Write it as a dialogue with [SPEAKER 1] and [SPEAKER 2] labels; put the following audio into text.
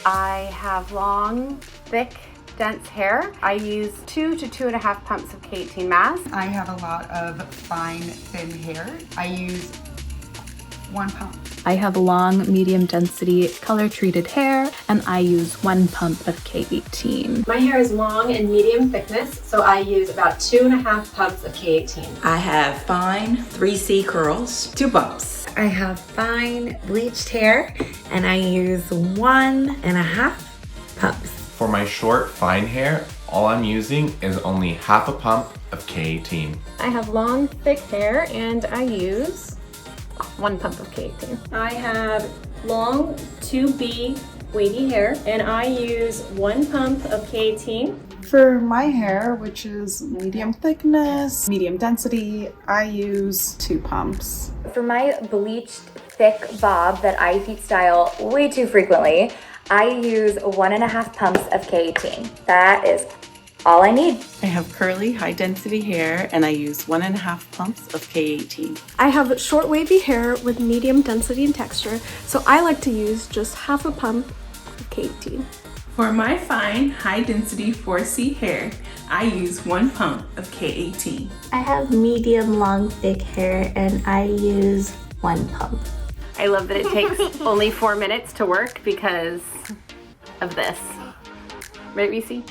[SPEAKER 1] I have long, thick, dense hair. I use 2 to 2.5 pumps of K18 mask.
[SPEAKER 2] I have a lot of fine, thin hair. I use 1 pump.
[SPEAKER 3] I have long, medium density, color treated hair, and I use 1 pump of K18.
[SPEAKER 4] My hair is long and medium thickness, so I use about 2.5 pumps of K18.
[SPEAKER 5] I have fine 3C curls, 2 pumps.
[SPEAKER 6] I have fine bleached hair and I use 1.5 pumps.
[SPEAKER 7] For my short, fine hair, all I'm using is only half a pump of K18.
[SPEAKER 8] I have long, thick hair and I use 1 pump of K18.
[SPEAKER 4] I have long 2B wavy hair and I use 1 pump of K18.
[SPEAKER 9] For my hair, which is medium thickness, medium density, I use 2 pumps.
[SPEAKER 10] For my bleached thick bob that I heat style way too frequently, I use 1.5 pumps of K18. That is all I need.
[SPEAKER 11] I have curly, high density hair and I use 1.5 pumps of K18.
[SPEAKER 8] I have short wavy hair with medium density and texture, so I like to use just half a pump of K18.
[SPEAKER 12] For my fine, high density 4C hair, I use 1 pump of K18.
[SPEAKER 13] I have medium long thick hair and I use 1 pump.
[SPEAKER 1] I love that it takes only 4 minutes to work because of this. Right, Reese?